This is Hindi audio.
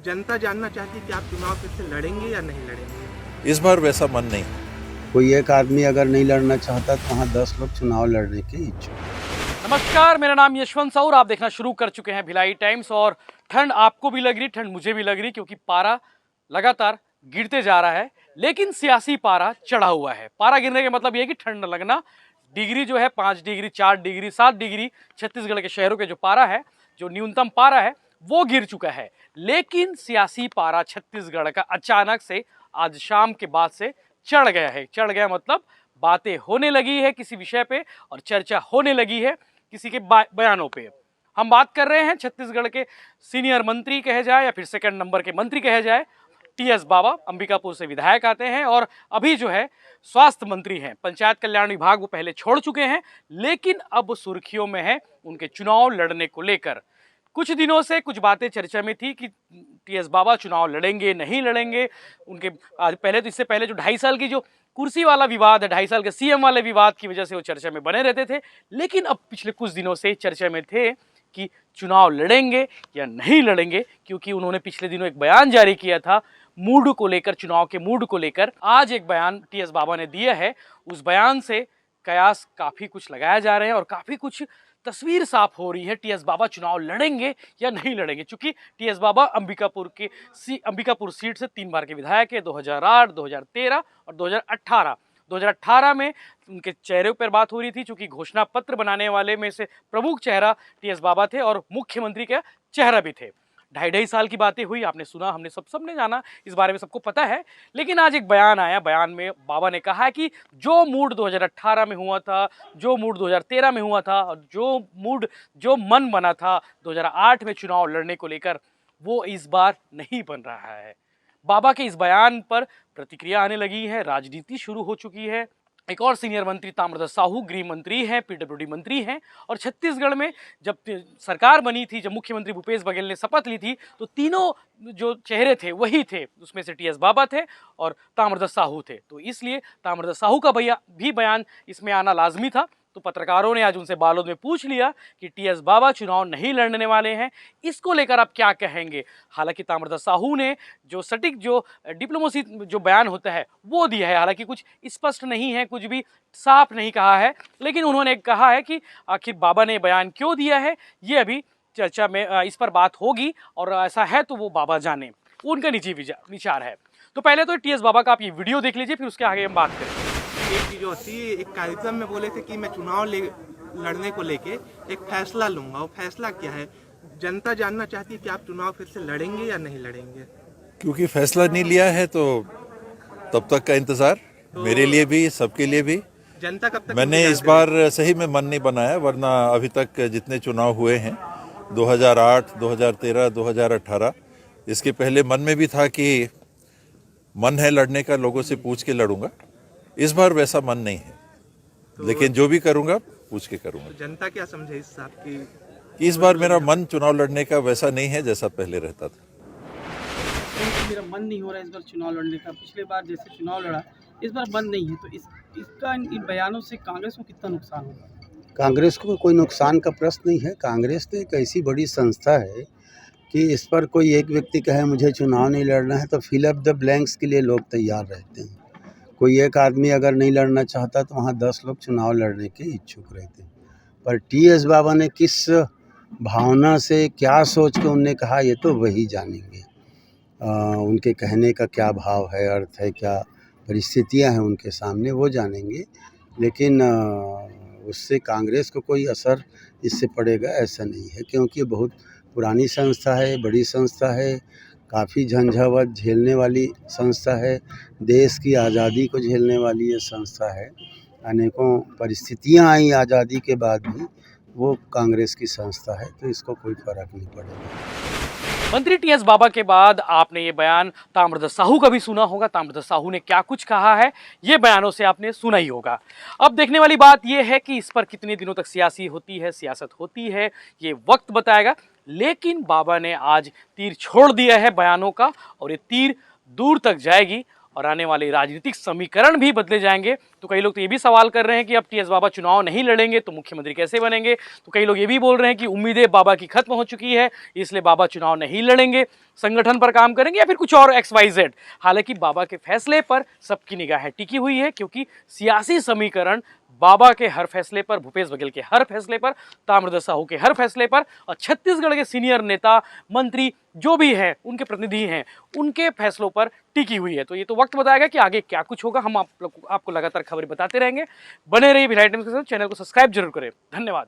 जनता जानना चाहती है कि आप चुनाव फिर से लड़ेंगे या नहीं लड़ेंगे। इस बार वैसा मन नहीं। कोई एक आदमी अगर नहीं लड़ना चाहता तो वहाँ 10 लोग चुनाव लड़ने के इच्छुक। नमस्कार, मेरा नाम यशवंत सौर, आप देखना शुरू कर चुके हैं भिलाई टाइम्स। और ठंड आपको भी लग रही, ठंड मुझे भी लग रही, क्योंकि पारा लगातार गिरते जा रहा है, लेकिन सियासी पारा चढ़ा हुआ है। पारा गिरने का मतलब यह है कि ठंड लगना। डिग्री जो है 5 डिग्री, 4 डिग्री, 7 डिग्री छत्तीसगढ़ के शहरों के जो पारा है, जो न्यूनतम पारा है, वो गिर चुका है। लेकिन सियासी पारा छत्तीसगढ़ का अचानक से आज शाम के बाद से चढ़ गया है। चढ़ गया मतलब बातें होने लगी है किसी विषय पे और चर्चा होने लगी है किसी के बयानों पे। हम बात कर रहे हैं छत्तीसगढ़ के सीनियर मंत्री कहे जाए या फिर सेकंड नंबर के मंत्री कहे जाए, टीएस बाबा। अंबिकापुर से विधायक आते हैं और अभी जो है स्वास्थ्य मंत्री हैं। पंचायत कल्याण विभाग वो पहले छोड़ चुके हैं, लेकिन अब सुर्खियों में है उनके चुनाव लड़ने को लेकर। कुछ दिनों से कुछ बातें चर्चा में थी कि टीएस बाबा चुनाव लड़ेंगे नहीं लड़ेंगे। उनके पहले तो इससे पहले जो 2.5 साल की जो कुर्सी वाला विवाद है, 2.5 साल के सीएम वाले विवाद की वजह से वो चर्चा में बने रहते थे। लेकिन अब पिछले कुछ दिनों से चर्चा में थे कि चुनाव लड़ेंगे या नहीं लड़ेंगे, क्योंकि उन्होंने पिछले दिनों एक बयान जारी किया था मूड को लेकर, चुनाव के मूड को लेकर। आज एक बयान टीएस बाबा ने दिया है। उस बयान से कयास काफ़ी कुछ लगाया जा रहे हैं और काफ़ी कुछ तस्वीर साफ हो रही है। टीएस बाबा चुनाव लड़ेंगे या नहीं लड़ेंगे, क्योंकि टीएस बाबा अंबिकापुर सीट से 3 बार के विधायक है, 2008, 2013 और 2018। 2018 में उनके चेहरे पर बात हो रही थी, चूंकि घोषणा पत्र बनाने वाले में से प्रमुख चेहरा टीएस बाबा थे और मुख्यमंत्री का चेहरा भी थे। 2.5 साल की बातें हुई, आपने सुना, हमने सबने जाना, इस बारे में सबको पता है। लेकिन आज एक बयान आया, बयान में बाबा ने कहा कि जो मूड 2018 में हुआ था, जो मूड 2013 में हुआ था और जो मन बना था 2008 में चुनाव लड़ने को लेकर, वो इस बार नहीं बन रहा है। बाबा के इस बयान पर प्रतिक्रिया आने लगी है, राजनीति शुरू हो चुकी है। एक और सीनियर मंत्री ताम्रध्वज साहू गृह मंत्री हैं, पीडब्ल्यूडी मंत्री हैं, और छत्तीसगढ़ में जब सरकार बनी थी, जब मुख्यमंत्री भूपेश बघेल ने शपथ ली थी, तो तीनों जो चेहरे थे वही थे। उसमें से टीएस बाबा थे और ताम्रध्वज साहू थे। तो इसलिए ताम्रध्वज साहू का भी बयान इसमें आना लाजमी था। तो पत्रकारों ने आज उनसे बालोद में पूछ लिया कि टीएस बाबा चुनाव नहीं लड़ने वाले हैं, इसको लेकर आप क्या कहेंगे। हालांकि ताम्रध्वज साहू ने जो सटीक जो डिप्लोमेसी जो बयान होता है वो दिया है, हालांकि कुछ स्पष्ट नहीं है, कुछ भी साफ नहीं कहा है, लेकिन उन्होंने कहा है कि आखिर बाबा ने बयान क्यों दिया है ये अभी चर्चा में इस पर बात होगी, और ऐसा है तो वो बाबा जाने, उनका निजी विचार है। तो पहले तो टीएस बाबा का आप ये वीडियो देख लीजिए, फिर उसके आगे हम बात करेंगे। एक चीज होती है, एक कार्यक्रम में बोले थे कि मैं चुनाव लड़ने को लेके एक फैसला लूंगा। वो फैसला क्या है? जनता जानना चाहती है कि आप चुनाव फिर से लड़ेंगे या नहीं लड़ेंगे। क्योंकि फैसला नहीं लिया है तो तब तक का इंतजार मेरे लिए भी, सबके लिए भी। जनता कब तक? मैंने इस बार सही में मन नहीं बनाया, वरना अभी तक जितने चुनाव हुए हैं 2008, 2013, 2018, इसके पहले मन में भी था कि मन है लड़ने का, लोगों से पूछ के लड़ूंगा। इस बार वैसा मन नहीं है, लेकिन जो भी करूंगा पूछ के करूंगा। तो जनता क्या समझे इस बात की? कि इस बार मेरा मन चुनाव लड़ने का वैसा नहीं है जैसा पहले रहता था। मेरा मन नहीं हो रहा है इस बार चुनाव लड़ने का। पिछले बार जैसे चुनाव लड़ा, इस बार मन नहीं है। तो इसका इन बयानों से कांग्रेस को कितना नुकसान होगा? कांग्रेस को कोई नुकसान का प्रश्न नहीं है। कांग्रेस तो एक ऐसी बड़ी संस्था है कि इस पर कोई एक व्यक्ति कहे मुझे चुनाव नहीं लड़ना है तो फिल अप द ब्लैंक्स के लिए लोग तैयार रहते हैं। कोई एक आदमी अगर नहीं लड़ना चाहता तो वहाँ 10 लोग चुनाव लड़ने के इच्छुक रहते हैं। पर टीएस बाबा ने किस भावना से, क्या सोच के उनने कहा, ये तो वही जानेंगे। उनके कहने का क्या भाव है, अर्थ है, क्या परिस्थितियां हैं उनके सामने, वो जानेंगे। लेकिन उससे कांग्रेस को कोई असर इससे पड़ेगा ऐसा नहीं है, क्योंकि बहुत पुरानी संस्था है, बड़ी संस्था है, काफ़ी झंझावत झेलने वाली संस्था है, देश की आज़ादी को झेलने वाली ये संस्था है। अनेकों परिस्थितियां आई आज़ादी के बाद भी, वो कांग्रेस की संस्था है, तो इसको कोई फर्क नहीं पड़ेगा। मंत्री टीएस बाबा के बाद आपने ये बयान ताम्रध्वज साहू का भी सुना होगा। ताम्रध्वज साहू ने क्या कुछ कहा है ये बयानों से आपने सुना ही होगा। अब देखने वाली बात ये है कि इस पर कितने दिनों तक सियासत होती है ये वक्त बताएगा। लेकिन बाबा ने आज तीर छोड़ दिया है बयानों का, और ये तीर दूर तक जाएगी और आने वाले राजनीतिक समीकरण भी बदले जाएंगे। तो कई लोग तो ये भी सवाल कर रहे हैं कि अब टीएस बाबा चुनाव नहीं लड़ेंगे तो मुख्यमंत्री कैसे बनेंगे। तो कई लोग ये भी बोल रहे हैं कि उम्मीदें बाबा की खत्म हो चुकी है, इसलिए बाबा चुनाव नहीं लड़ेंगे, संगठन पर काम करेंगे या फिर कुछ और XYZ। हालांकि बाबा के फैसले पर सबकी निगाहें टिकी हुई है, क्योंकि सियासी समीकरण बाबा के हर फैसले पर, भूपेश बघेल के हर फैसले पर, ताम्रध्वज साहू के हर फैसले पर और छत्तीसगढ़ के सीनियर नेता, मंत्री जो भी हैं, उनके प्रतिनिधि हैं, उनके फैसलों पर टिकी हुई है। तो ये तो वक्त बताएगा कि आगे क्या कुछ होगा। हम आपको लगातार खबरें बताते रहेंगे। बने रहिए भिलाई टाइम्स के साथ, चैनल को सब्सक्राइब जरूर करें। धन्यवाद।